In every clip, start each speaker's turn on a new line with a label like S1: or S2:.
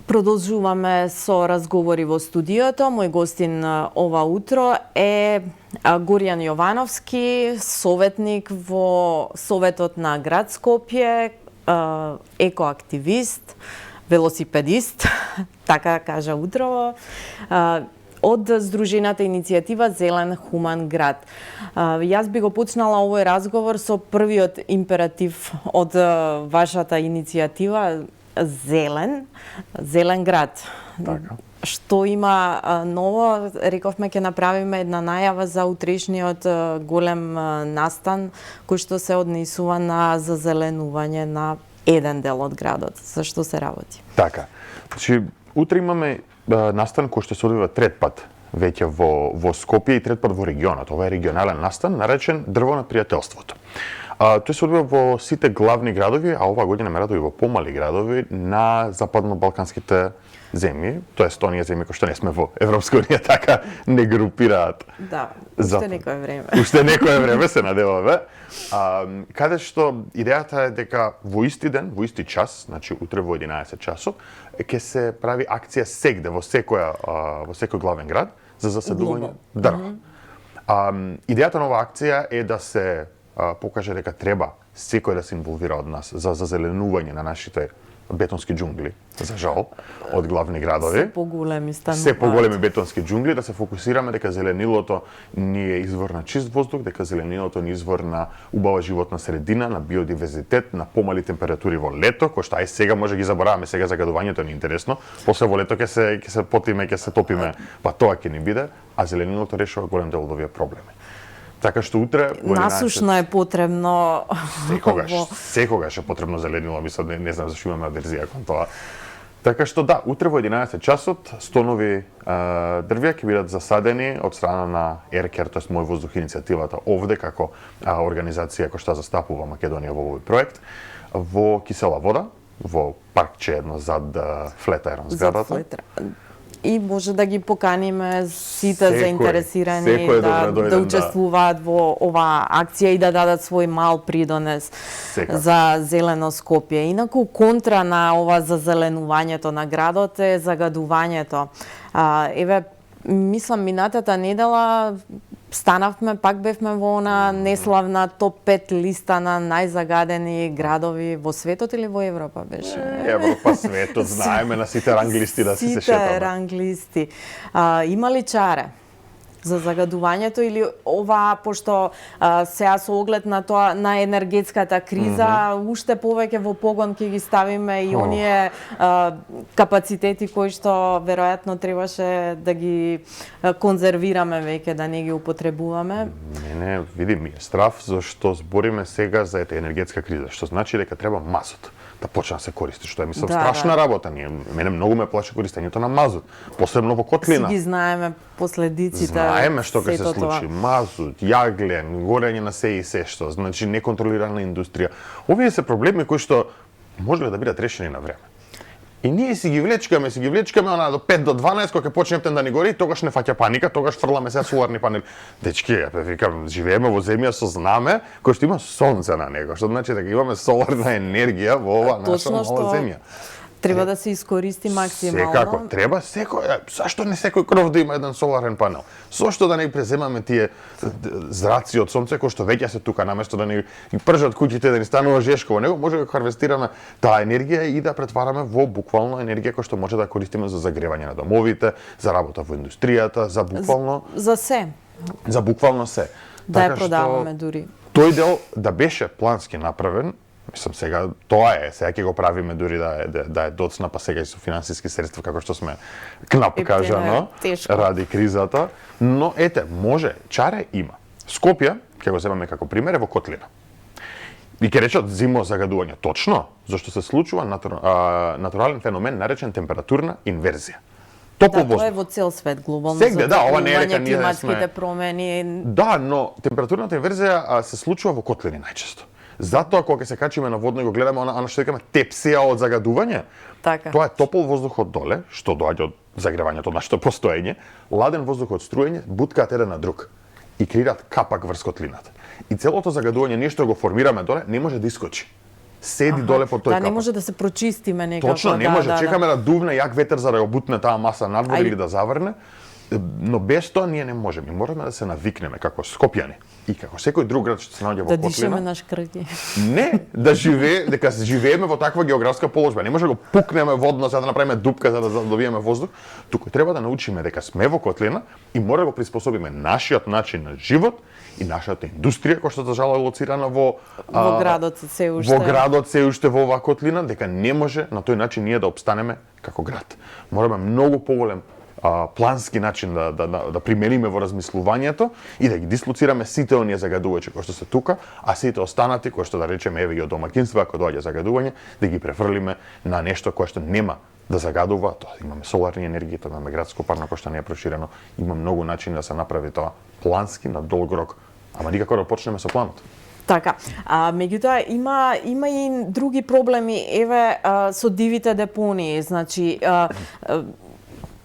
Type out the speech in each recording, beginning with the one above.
S1: Продолжуваме со разговори во студиото. Мој гостин ова утро е Горијан Јовановски, советник во Советот на град Скопје, екоактивист, велосипедист, така кажа утрово, од Здружената иницијатива Зелен хуман град. Јас би го почнала овој разговор со првиот императив од вашата иницијатива, Зелен град.
S2: Така.
S1: Што има ново? Рековме ќе направиме една најава за утрешниот голем настан кој што се однесува на зазеленување на еден дел од градот. За што се работи?
S2: Така. Значи, утре имаме настан кој што се одвива трет пат веќе во Скопје и трет пат во регионот. Ова е регионален настан наречен Дрво на пријателството. Тој се одвива во сите главни градови, а оваа година ме радува и во помали градови на западно-балканските земји, тоест оние земји кои што не сме во Европска унија, така не групираат.
S1: Да, уште некое време.
S2: Уште некое време се надеваме. Каде што идејата е дека во исти ден, во исти час, значи утре во 11 часот, ќе се прави акција сегде во секој главен град за заседување дрво. Идејата на оваа акција е да се покаже дека треба секој да се инволвира од нас за зазеленување на нашите бетонски џунгли, за жал, од главни градови.
S1: Се поголеми стануваат.
S2: Се поголеми бетонски џунгли, да се фокусираме дека зеленилото ни е извор на чист воздух, дека зеленилото ни е извор на убава животна средина, на биодиверзитет, на помали температури во лето, кој што ај сега може ги забораваме, сега загадувањето ни е интересно, после во лето ќе се потиме, ќе се топиме, па тоа ќе ни биде, а зеленилото решава голем дел од овие проблеми. Така што утре
S1: насушно е потребно
S2: секогаш е потребно зеленило, мислам, не знам зашто имаме аверзија кон тоа. Така што да, утре во 11 часот 100 нови дрвја ќе бидат засадени од страна на ЕРКЕР, тоест Мој воздух иницијативата овде како организација која што застапува Македонија во овој проект, во Кисела вода, во паркче едно зад Флетаерон зградата.
S1: И може да ги поканиме сите заинтересирани да учествуваат во оваа акција и да дадат свој мал придонес за зелено Скопје. Инаку контра на ова зазеленувањето на градот е загадувањето. Еве, мислам, минатата недела станавме, пак бевме во она неславна топ 5 листа на најзагадени градови во светот или во Европа беше?
S2: Европа, светот, знаеме на сите ранглисти да се шетаме.
S1: Сите ранглисти. Има ли чаре за загадувањето или ова, пошто сега со оглед на тоа, на енергетската криза, уште повеќе во погон ќе ги ставиме и оние капацитети кои што веројатно требаше да ги конзервираме веќе, да не ги употребуваме?
S2: Мене, види, ми е страв зашто збориме сега за енергетска криза, што значи дека треба мазот да почне да се користи, што е, мислам, страшна работа. Мене многу ме плаши користењето на мазот, посебно во котлина.
S1: Си ги знаеме последиците.
S2: Знаеме што ќе се случи. Мазот, јаглен, горење на се и се што, значи неконтролирана индустрија. Овие се проблеми кои што можеле да бидат решени на време. И ние си ги влечкаме, она до 5 до 12, кога ќе почне ептен да ни гори, тогаш не фаќа паника, тогаш фрламе сега соларни панели. Дечки, викам, живееме во земја со знаме, кој што има сонце на него, што значи дека имаме соларна енергија во ова наша мала земја.
S1: Треба да се искористи максимално.
S2: Секако, треба зашто не секој кров да има еден соларен панел? Зошто да не преземаме тие зраци од сонце кои што веќе се тука, наместо да ни пржат куќите, да ни станува жешко во него, може да харвестираме таа енергија и да претвараме во буквално енергија која што може да користиме за загревање на домовите, за работа во индустријата, за буквално
S1: за се.
S2: За буквално се.
S1: Да ја продаваме дури.
S2: Тој дел да беше плански направен, мислам, сега тоа е, сега ќе го правиме дури да е доцна, па сега и со финансиски средства, како што сме кнап кажано, ради кризата. Но ете, може, чаре има. Скопје, ќе го земаме како пример, е во котлина. И ќе речат зимо загадување. Точно, зашто се случува натурален феномен наречен температурна инверзија. Топол воздух.
S1: Тоа е во цел свет глобално.
S2: Сегде, да, ова не е дека ние
S1: климатските промени.
S2: Да, но температурната инверзија се случува во котлини најчесто. Затоа кога се качиме на водно и го гледаме она што викаме тепсија од загадување,
S1: така.
S2: Тоа е топол воздух од доле, што доаѓа од загревањето од нашето постоење, ладен воздух од струење, буткаат еден на друг и креираат капак врз котлината. И целото загадување, ние што го формираме доле, не може да искочи. седи доле по тој капак.
S1: Да, не може да се прочистиме некако.
S2: Точно, не може. Чекаме да дувне як ветер за да ја бутне таа маса надвор или да заврне. Но без тоа ние не можеме. Мораме да се навикнеме како Скопјани и како секој друг град што се наоѓа во Котлина.
S1: Да дишеме наш крки.
S2: Не, дека живееме во таква географска положба. Не може да го пукнеме водно за да направиме дупка за да добиеме воздух. Туку треба да научиме дека сме во Котлина и мора да го приспособиме нашиот начин на живот и нашата индустрија, која што за жал е лоцирана во
S1: градот се уште.
S2: Во градот се уште во оваа Котлина, дека не може на тој начин ние да обстанеме како град. Мораме многу поголем плански начин да примениме во размислувањето и да ги дислоцираме сите оние загадувачи кои што се тука, а сите останати кои што да речеме еве и од домаќинства ако доаѓа загадување, да ги префрлиме на нешто кое што нема да загадува. Тоа имаме соларни енергии, тоа имаме градско парно кое што не е проширено, има многу начини да се направи тоа плански на долг рок, ама никако да почнеме со планот.
S1: Така, меѓутоа има и други проблеми, еве со дивите депонии, значи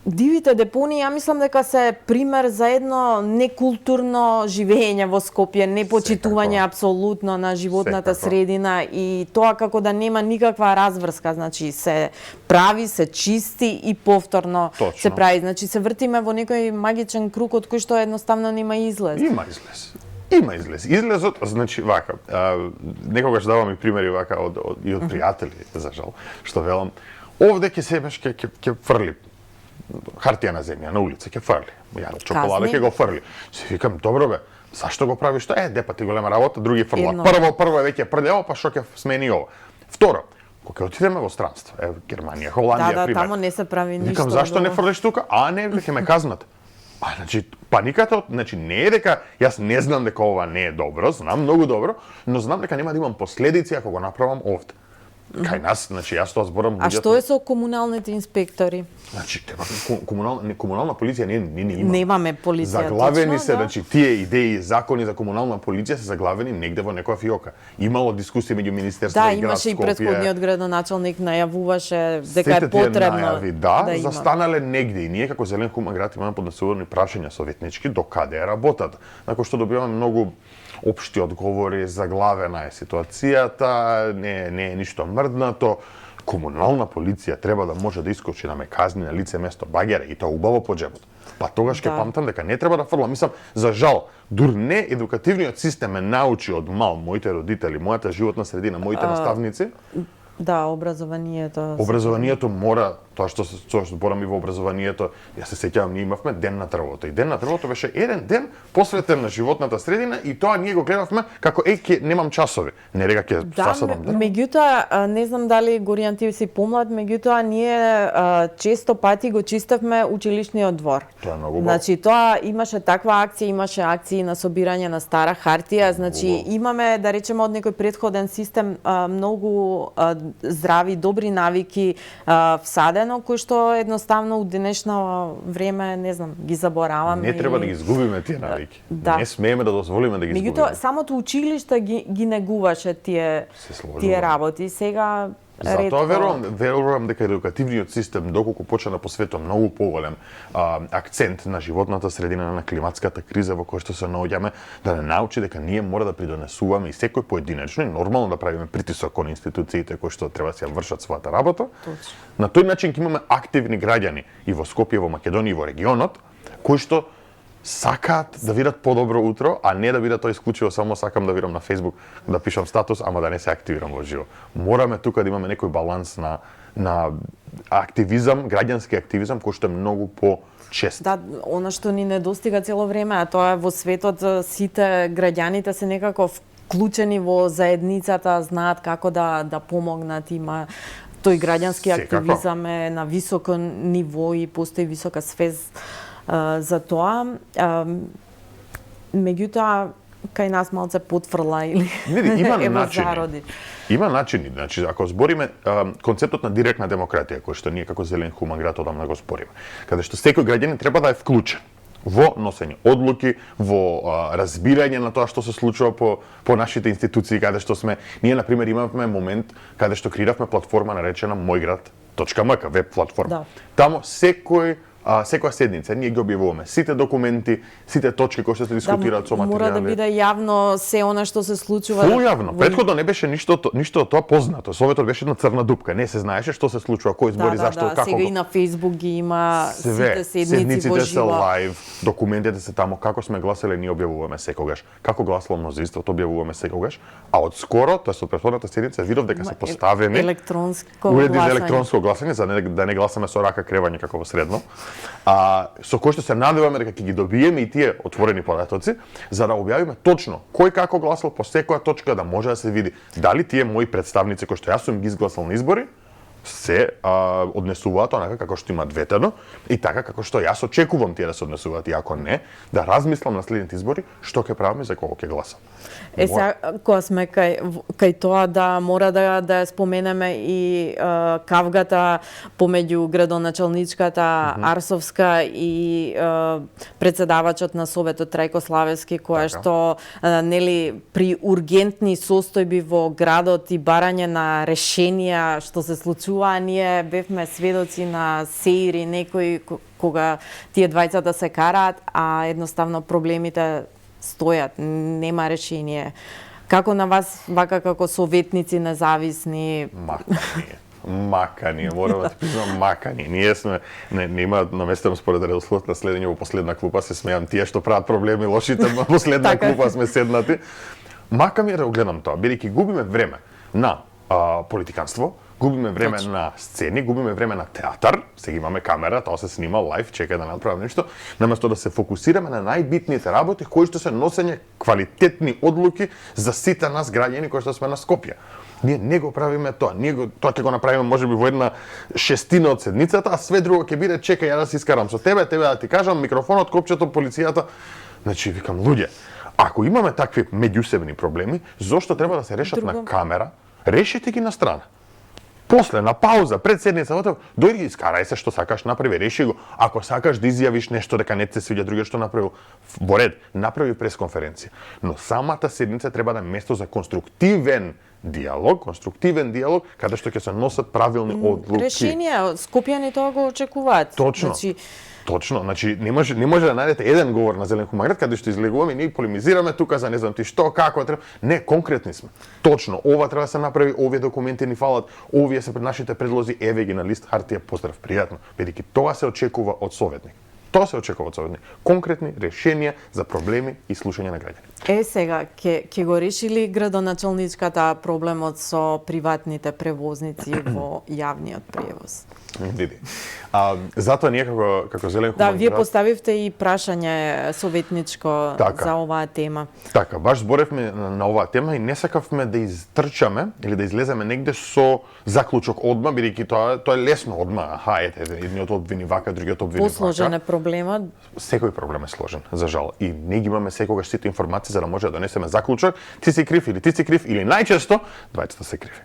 S1: дивите депонии, ја мислам дека се пример за едно некултурно живење во Скопје, непочитување апсолутно на животната средина и тоа како да нема никаква разврска, значи се прави, се чисти и повторно се прави. Значи се вртиме во некој магичен круг од кој што едноставно нема излез.
S2: Има излез. Има излез. Излезот, значи, вака, некогаш давам и примери вака од пријатели, за жал, што велам, овде ќе себеш ќе фрли хартија на земја, на улица, ќе фрли. Ја чоколада ќе го фрли. Си викам, добро бе, зашто го правиш тоа? Депа ти голема работа, други фрлат. Прво е веќе прљаво, па што ќе смени ова. Второ, кога ќе отидеме во странство, Германија, Холандија, пример.
S1: Да, тамо не се прави ништо.
S2: Викам, зашто не фрлиш тука? Не, ќе ме казнат. Значи, паниката, значи не е дека јас не знам дека ова не е добро, знам многу добро, но знам дека нема да имам последици ако го направам овде. Кај нас, значи јас тоа зборам.
S1: А што е со комуналните инспектори?
S2: Значи, комунална полиција не има.
S1: Немаме полиција.
S2: Заглавени се, значи тие идеи, закони за комунална полиција се заглавени негде во некоја фиока. Имало дискусии меѓу министерство и град Скопје.
S1: Да, имаше и претходниот градоначалник најавуваше дека е потребно
S2: да има. Застанале негде и ние како Зелен хуман град имаме поднесувани прашања советнички до каде е работата. Накој што добиваме многу општи одговори, заглавена е ситуацијата, не е ништо мрднато. Комунална полиција треба да може да искочи да ме казни на лице место багере и тоа убаво по џебот. Па тогаш ќе памтам дека не треба да фрлам. Мислам, за жал, дур не едукативниот систем ме научи од мал, моите родители, мојата животна средина, моите наставници.
S1: Да, образованието.
S2: Образованието мора, тоа што зборам и во образованието, јас се сеќавам, ние имавме ден на дрвото. И ден на дрвото беше еден ден посветен на животната средина и тоа ние го гледавме како немам часови. Не дека ќе засадам дрво.
S1: Меѓутоа, не знам дали Горијан ти си помлад, меѓутоа ние често пати го чистевме училишниот двор.
S2: Тоа е многу убаво.
S1: Значи тоа имаше таква акција, имаше акции на собирање на стара хартија, значи имаме да речеме од некој претходен систем многу здрави, добри навики всадено, кои што едноставно у денешно време, не знам, ги забораваме.
S2: Не треба да ги изгубиме тие навики. Не смееме да дозволиме да ги изгубиме.
S1: Меѓутоа, самото училиште ги негуваше тие работи. Сега
S2: затоа верувам дека едукативниот систем, доколку почна да посветува многу поголем акцент на животната средина, на климатската криза во која што се наоѓаме, да не научи дека ние мора да придонесуваме и секој поединечно и нормално да правиме притисок кон институциите кои што треба да се вршат својата работа. На тој начин ќе имаме активни граѓани и во Скопје, во Македонија и во регионот, кои што сакаат да видат подобро утро, а не да видат тоа исклучиво само сакам да видам на Facebook, да пишам статус, ама да не се активирам во живо. Мораме тука да имаме некој баланс на активизам, граѓански активизам, кој што е многу по-чест.
S1: Да, она што ни недостига цело време, а тоа е во светот сите граѓаните се некако вклучени во заедницата, знаат како да помогнат, има тој граѓански активизам е на високо ниво и постои висока свест за тоа. Меѓутоа, кај нас малце потфрла или зароди.
S2: Има начини. Значи, ако збориме концептот на директна демократија, кој што ние како Зелен хуман град одамна го збориме, каде што секој граѓанин треба да е вклучен во носење одлуки, во разбирање на тоа што се случува по нашите институции, каде што сме. Ние, например, имавме момент каде што креиравме платформа наречена Мојград.мк, веб платформа. Тамо секој секоја седница ние ги објавуваме сите документи, сите точки кои што се дискутираат со материјали.
S1: Мора да биде јавно се она што се случува.
S2: Фул јавно. Претходно не беше ништо од тоа познато. Советот беше една црна дупка. Не се знаеше што се случува, кои збори, зашто, како.
S1: Сега и на Facebook ги има сите седници во
S2: се лајв, документите се тамо, како сме гласале, ние објавуваме секогаш. Како гласало мнозинството, објавуваме секогаш. А од скоро, тоа со претходната седница, видов дека се поставени уреди за електронско гласање, за да не гласаме со рака кревање како во средно. Со кој што се надеваме дека ќе ги добиеме и тие отворени податоци, за да објавиме точно кој како гласал по секоја точка, да може да се види дали тие мои представници кои што јас сум ги изгласал на избори се однесуваат онака како што имаат ветено и така како што јас очекувам тие да се однесуваат, и ако не, да размислам на следните избори што ќе правиме, за кого ќе гласам.
S1: Сега, кога сме кај тоа, да мора да споменеме и кавгата помеѓу градоначалничката Арсовска и председавачот на Советот Трајко Славевски, која што нели при ургентни состојби во градот и барање на решенија што се случува, ние бевме сведоци на сеири некои кога тие двајцата се караат, а едноставно проблемите стојат, нема решение. Како на вас, вака како советници независни?
S2: Макани, морам да ти признам, макани. Ние сме, нема наместено според редословот на следење во последна клупа, се смеам тие што прават проблеми, лошите на последна клупа сме седнати. Мака ми е да гледам тоа, бидејќи губиме време на политиканство, губиме време на сцени, губиме време на театар, сега имаме камера, тоа се снима лайв, чека да направиме нешто, наместо да се фокусираме на најбитните работи кои што се носење квалитетни одлуки за сите нас граѓани кои што сме на Скопје. Ние не го правиме тоа, тоа ќе го направиме можеби во една шестина од седницата, а све друго ќе биде чекај ја да се искарам со тебе да ти кажам, микрофонот, копчето, полицијата. Значи викам луѓе, ако имаме такви меѓусебни проблеми, зошто треба да се решат на камера? Решете ги на страна. После, на пауза, пред седница, дојди, искарај се што сакаш, направи, реши го. Ако сакаш да изјавиш нешто дека не се свиѓа другиот што направил, во ред, направи пресконференција. Но самата седница треба да е место за конструктивен диалог, каде што ќе се носат правилни одлуки.
S1: Решенија, Скопјани тоа го очекуваат.
S2: Точно, значи не може да најдете еден говор на Зелен Хумаград каде што излегуваме и ние полемизираме тука за не знам ти што, како треба. Не, конкретни сме. Точно, ова треба да се направи, овие документи ни фалат, овие се пред нашите предлози, еве ги на лист хартија, поздрав, пријатно. Бидејќи тоа се очекува од советник. Конкретни решенија за проблеми и слушање на граѓани.
S1: Сега, ќе го решили градоначалничката проблемот со приватните превозници во јавниот превоз?
S2: Види. Затоа ние како Зелен Хумаград...
S1: Да, вие поставивте и прашање советничко за оваа тема.
S2: Така, баш зборевме на оваа тема и не сакавме да изтрчаме или да излеземе негде со заклучок одма, бидејќи тоа е лесно одма. Едниот обвини вака, другиот обвини вака.
S1: Посложен е проблемот.
S2: Секој проблем е сложен, за жал. И не ги имаме секогаш сите информации за да може да донесеме заклучок, ти си крив или најчесто двајцата се криви.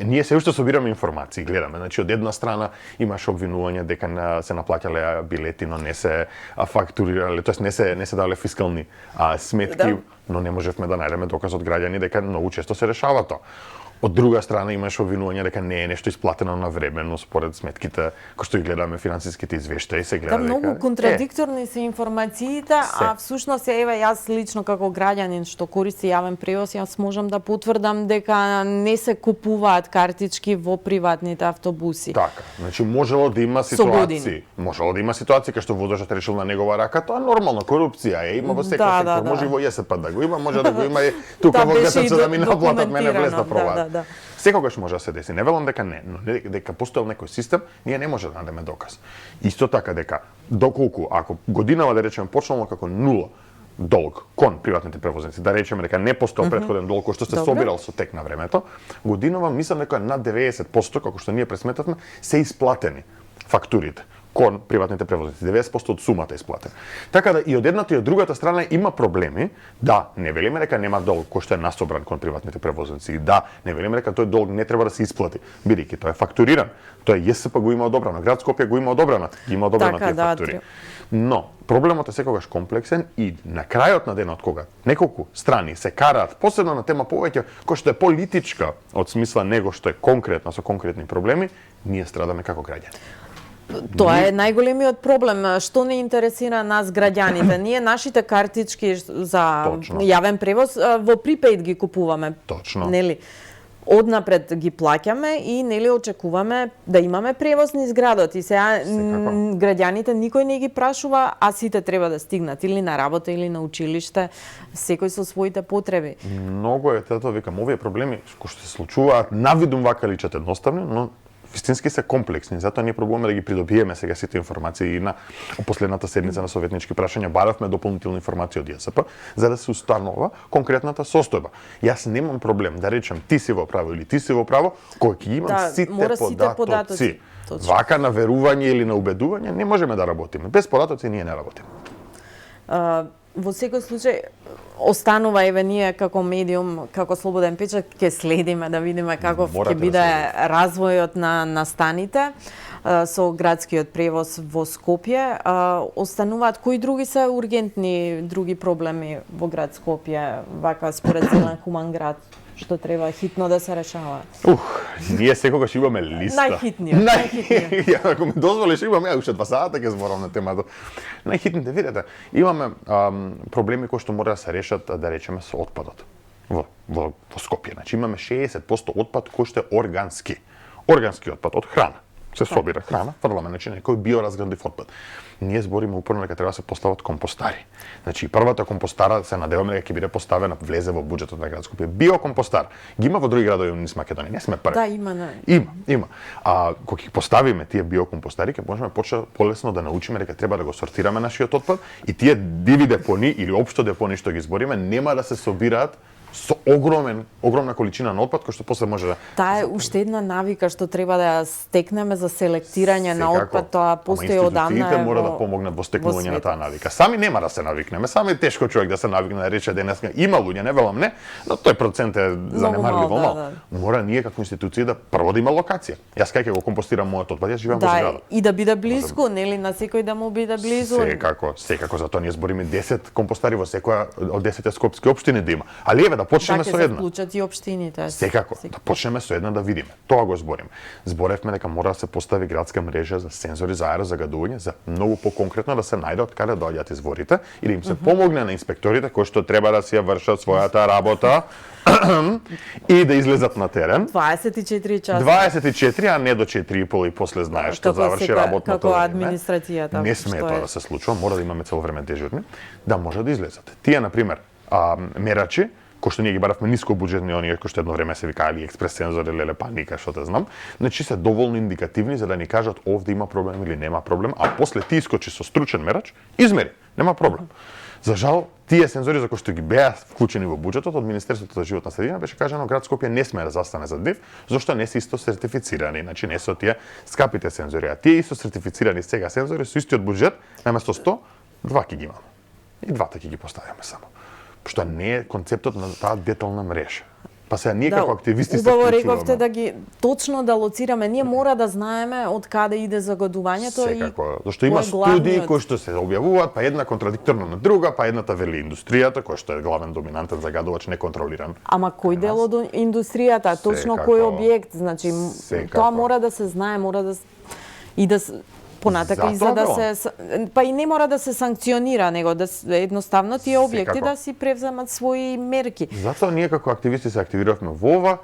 S2: Ние се уште собираме информации, гледаме. Значи, од една страна имаше обвинување дека се наплаќале билети, но не се фактурирале, тоест не се давале фискални сметки, но не можевме да најдеме доказ од граѓани дека многу често се решава тоа. Од друга страна имаше обвинување дека не е нешто исплатено на време, но според сметките кои што ги гледаме финансиските извештаи се гледа дека
S1: многу контрадикторни се информациите, а всушност еве јас лично како граѓанин што користи јавен превоз, јас можам да потврдам дека не се купуваат картички во приватните автобуси.
S2: Така, значи можело да има ситуации кај што возачот решил на негова рака, тоа е нормално, корупција е, има во секој сектор, може и во ЕСП да го има, може да го има и тука во ГТЦ да ми наплатат мене влез да пробаат. Секогаш може да се деси. Не велам дека не, но дека постоел некој систем, ние не може да најдеме доказ. Исто така дека доколку ако годинава да речеме почнало како нула долг кон приватните превозници, да речеме дека не постоел претходен долг кој што се собирал со тек на времето, годинава мислам дека над 90%, како што ние пресметавме, се исплатени фактурите кон приватните превозници. 90% од сумата е исплатена. Така да и од едната и од другата страна има проблеми. Да, не велиме дека нема долг кој што е насобран кон приватните превозници. Да, не велиме дека тој долг не треба да се исплати, бидејќи тој е фактуриран. Тој ЈСП го има одобрано, град Скопје го има одобрано, тие фактури. Но проблемот е секогаш комплексен и на крајот на денот кога неколку страни се караат посебно на тема повеќе кој што е политичка од смисла него што е конкретно со конкретни проблеми, ние страдаме како граѓани.
S1: Тоа е најголемиот проблем. Што не интересира нас граѓаните? Ние нашите картички за јавен превоз во припејд ги купуваме.
S2: Точно.
S1: Нели? Однапред ги плаќаме и нели очекуваме да имаме превоз низ градот и сега граѓаните никој не ги прашува, а сите треба да стигнат или на работа или на училиште, секој со своите потреби.
S2: Многу е тоа, викам, овие проблеми кои што се случуваат навидум вака личат едноставни, но вистински се комплексни, затоа ние пробуваме да ги придобиеме сега сите информации и на последната седница на советнички прашања баравме дополнителни информации од ЈСП за да се установува конкретната состојба. Јас немам проблем да речем ти си во право или ти си во право, кој ќе имам сите податоци. Вака на верување или на убедување не можеме да работиме. Без податоци ние не работиме.
S1: Во секој случај останува еве ние како медиум, како Слободен печат ќе следиме да видиме каков ќе биде развојот на станите со градскиот превоз во Скопје. Остануваат кои други се ургентни други проблеми во град Скопје, вака според Зелен хуман град, што треба хитно да се решава?
S2: Ние секогаш имаме листа.
S1: Најхитниот.
S2: Ако ми дозволиш, имаме уште 2 сата ќе зборам на темата. Најхитните, видете, имаме проблеми кои што мора да се решат, да речеме, со отпадот во Скопје. Значи имаме 60% отпад кој што е органски. Органски отпад од храна. Се собира храна, фрламе, значи некој биоразградив отпад. Ние збориме упорно дека треба да се постават компостари. Значи првата компостара се надеваме дека ќе биде поставена, влезе во буџетот на град Скопје. Биокомпостар ги има во други градови низ Македонија, не сме први.
S1: Да, има, не.
S2: Има. Кога ги поставиме тие биокомпостари, ќе можеме полесно да научиме дека треба да го сортираме нашиот отпад и тие диви депони или општо депони што ги збориме нема да се собираат со огромна количина на отпад кој што после може да...
S1: Таа е уште една навика што треба да ја стекнеме за селектирање на отпад, тоа постои одамна.
S2: Институциите мора да помогнат во стекнување на таа навика. Сами нема да се навикнеме, сами е тешко човек да се навикне да рече денеска има луѓе, не велам не, но тој процент е занемарливо мал. Мора ние како институција да прво да има локација. Јас кај ќе го компостирам мојот отпад, јас живеам во зграда.
S1: И да биде близко, нели, на секој да му биде близу.
S2: Секако, затоа ние збориме 10 компостари во секоја од 10 скопски општини да има. Али еве да почнеме со една.
S1: Вклучат и општините.
S2: Секако, да почнеме со една да видиме. Тоа го збориме. Зборевме дека мора да се постави градска мрежа за сензори за аерозагадување, за многу поконкретно да се најде од каде доаѓаат изворите или им се помогне на инспекторите кои што треба да си ја вршат својата работа и да излезат на терен.
S1: 24 часа.
S2: 24, а не до 4,5 и после знаеш што заврши работното
S1: време. Како администрацијата.
S2: Не смее тоа да се случува, мора да имаме цело време дежурни, да може да излезат. Тие, например, мерачи, кои што ние ги баравме ниско буџетни, оние кои што едно време се вика експрес сензори, леле паника, што те знам, значи се доволно индикативни за да ни кажат овде има проблем или нема проблем, а после ти искочи со стручен мерач, измери, нема проблем. За жал, тие сензори за кои што ги беа вклучени во буџетот од Министерството за животна средина беше кажано град Скопје не сме да застане за нив, зашто не се исто сертифицирани, значи не се тие скапите сензори, а тие исто сертифицирани сега сензори со истиот буџет, наместо 100, 2 ќе ги имаме. И двата ќе ги поставиме само. Што не е концептот на таа детална мрежа. Па сега ние како активисти се вклучуваме.
S1: Убаво рековте да ги точно да лоцираме. Ние мора да знаеме од каде иде загадувањето и
S2: секако, зашто има студии кои што се објавуваат, па една контрадикторна на друга, па едната вели индустријата, кој што е главен доминантен загадувач неконтролиран.
S1: Ама кој дел од индустријата, точно кој објект, значи тоа мора да се знае, мора да и да понатака и за да се па и не мора да се санкционира, него да едноставно тие објекти да си превземат своји мерки.
S2: Затоа ние како активисти се активиравме во ова.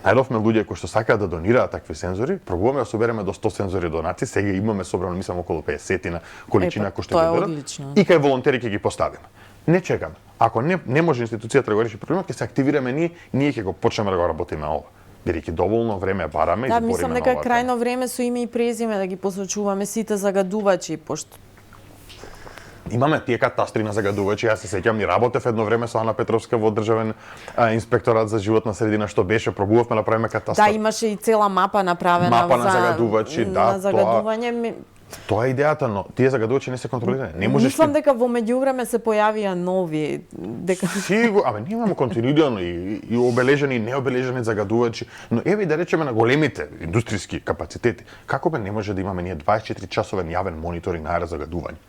S2: Најдовме луѓе кои што сакаат да донираат такви сензори, пробуваме да собереме до 100 сензори донации, сега имаме собрано мислам околу 50 количина кои што ќе бидат. И кај волонтери ќе ги поставиме. Не чекаме. Ако не може институцијата да го реши проблемот, ќе се активираме ние ќе го почнеме да го работиме ова. Бидејќи доволно време бараме и збориме на ова. Да,
S1: мислам дека крајно време со име и презиме да ги посочуваме сите загадувачи, пошто
S2: имаме тие катастри на загадувачи, јас се сеќам и работев едно време со Ана Петровска во државен инспекторат за животна средина што беше, пробувавме да направиме катастар.
S1: Да, имаше и цела мапа направена
S2: мапа на загадувачи,
S1: на загадување.
S2: Тоа е идејата, но тие загадувачи не се контролирани. Не можеш.
S1: Мислам дека во меѓувреме се појавија нови, дека
S2: ние имаме континуирано и обележени и необележени загадувачи, но еве да речеме на големите индустријски капацитети, како не може да имаме ние 24 часовен јавен мониторинг на аерозагадување?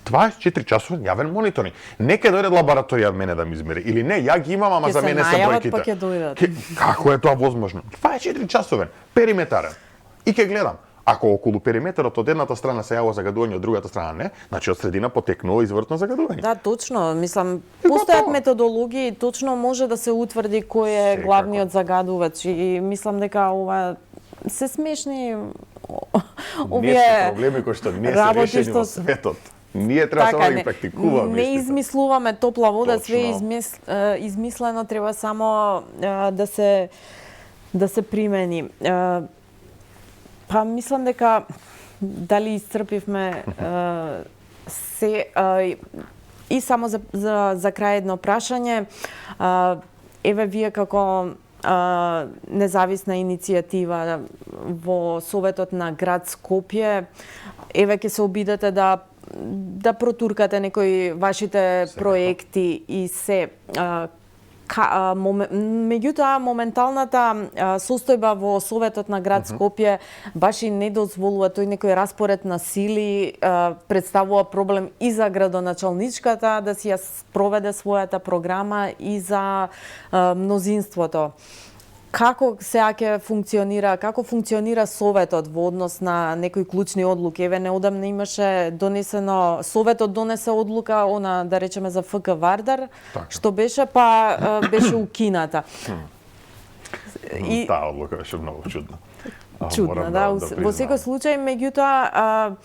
S2: 24 часовен јавен мониторинг. Нека дојде лабораторија мене да ми измери или не, ја ги имам, ама за мене се бројките.
S1: Па ќе дојдат.
S2: Како е тоа возможно? 24 часовен, периметарен. И ќе гледам. Ако околу периметарот од едната страна се јавува загадување, од другата страна не, значи од средина потекнува извртно загадување.
S1: Да, точно. Мислам, постојат методологии, точно може да се утврди кој е главниот загадувач и мислам дека ова се смешни
S2: овие не се проблеми кои што не се решени во светот. Ние треба само да ги практикуваме.
S1: Не измислуваме топла вода, све измислено, треба само да се примени. Па мислам дека дали исцрпивме се и само за крај едно прашање. Еве вие како независна иницијатива во Советот на град Скопје, еве ќе се обидете да протуркате некои вашите проекти и се. Меѓутоа, моменталната состојба во Советот на град Скопје баш и не дозволува тој некој распоред на сили, представува проблем и за градоначалничката да си ја проведе својата програма и за мнозинството. Како сега ќе функционира, како функционира Советот во однос на некои клучни одлуки? Еве, неодамна имаше донесено, Советот донесе одлука, да речеме за ФК Вардар, што беше, беше укината.
S2: Таа одлука беше многу чудна.
S1: Чудна, да. Во секој случај, меѓутоа,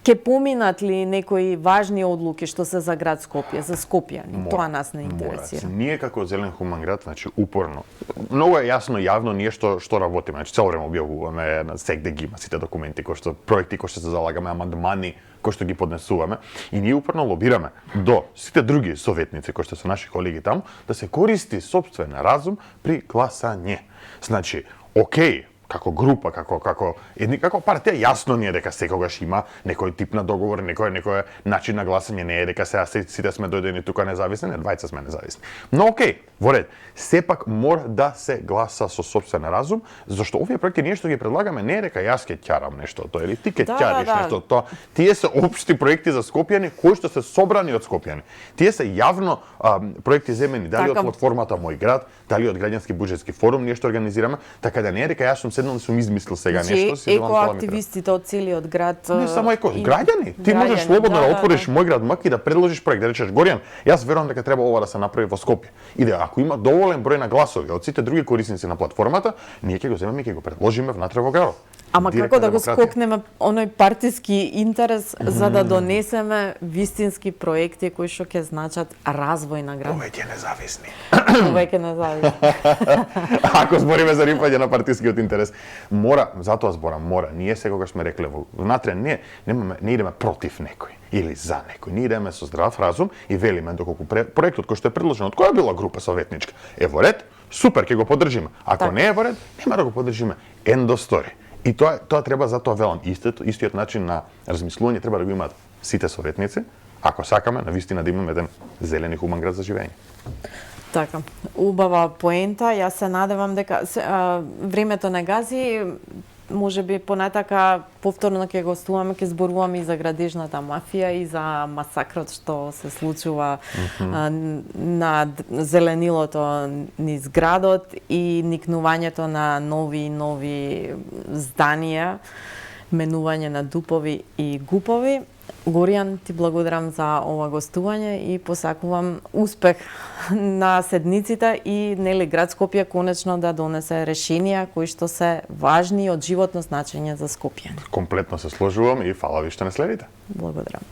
S1: ке поминат ли некои важни одлуки што се за град Скопје, за Скопје? Тоа нас не интересира.
S2: Ние како Зелен хуман град, значи упорно. Многу е јасно јавно ние што работиме, значи цело време објавуваме на сегде ги има сите документи кои што проекти кои што се залагаме, амандмани кои што ги поднесуваме и ние упорно лобираме до сите други советници кои што се наши колеги таму да се користи сопствен разум при гласање. Значи, окей, како група, како партија, јасно ни е дека секогаш има некој тип на договор, некој начин на гласање, не е дека сега сите сме дојдени тука независни, не, двајца сме независни. Но окей, во ред, сепак мора да се гласа со сопствен разум, зашто овие проекти ние што ги предлагаме не е дека јас ќе ќарам нешто тоа или ти ќе ќариш нешто тоа. Тие се општи проекти за Скопјани кои што се собрани од Скопјани. Тие се јавно проекти земени, дали од платформата Мој град, дали од граѓански буџетски форум ние што организираме, така да не е дека јас сум седнал и сум измислил сега нешто.
S1: Екоактивистите од целиот град.
S2: Не само граѓани. Ти можеш слободно да отвориш Мој град МК и да предложиш проект, да речеш Горијан, јас верувам дека треба ова да се направи во Скопје. И да ако има доволен број на гласови од сите други корисници на платформата, ние ќе го земеме и ќе го предложиме внатре во градот.
S1: Ама како да го скокнеме оној партиски интерес за да донесеме вистински проекти кои што ќе значат развој на градот?
S2: Повеќе независни.
S1: Повеќе независни.
S2: Ако збориме за рипање на партискиот интерес, мора, затоа зборам, мора. Ние секогаш сме рекле внатре не идеме против некој или за некој. Ние идеме со здрав разум и велиме доколку проектот кој што е предложен од која била група советничка е во ред, супер, ќе го поддржиме. Ако не е во ред, нема да го поддржиме. End of story. И тоа треба, затоа велам, истиот начин на размислување треба да го имаат сите советници, ако сакаме навистина да имаме еден зелен и хуман град за живење.
S1: Така, убава поента. Јас се надевам дека времето не гази, може би понатака повторно ќе гостуваме, ќе зборуваме и за градежната мафија и за масакрот што се случува на зеленилото низ градот и никнувањето на нови зданија, менување на дупови и гупови. Горијан, ти благодарам за ова гостување и посакувам успех на седниците и град Скопје конечно да донесе решенија кои што се важни и од животно значење за Скопјани.
S2: Комплетно се сложувам и фала ви што не следите.
S1: Благодарам.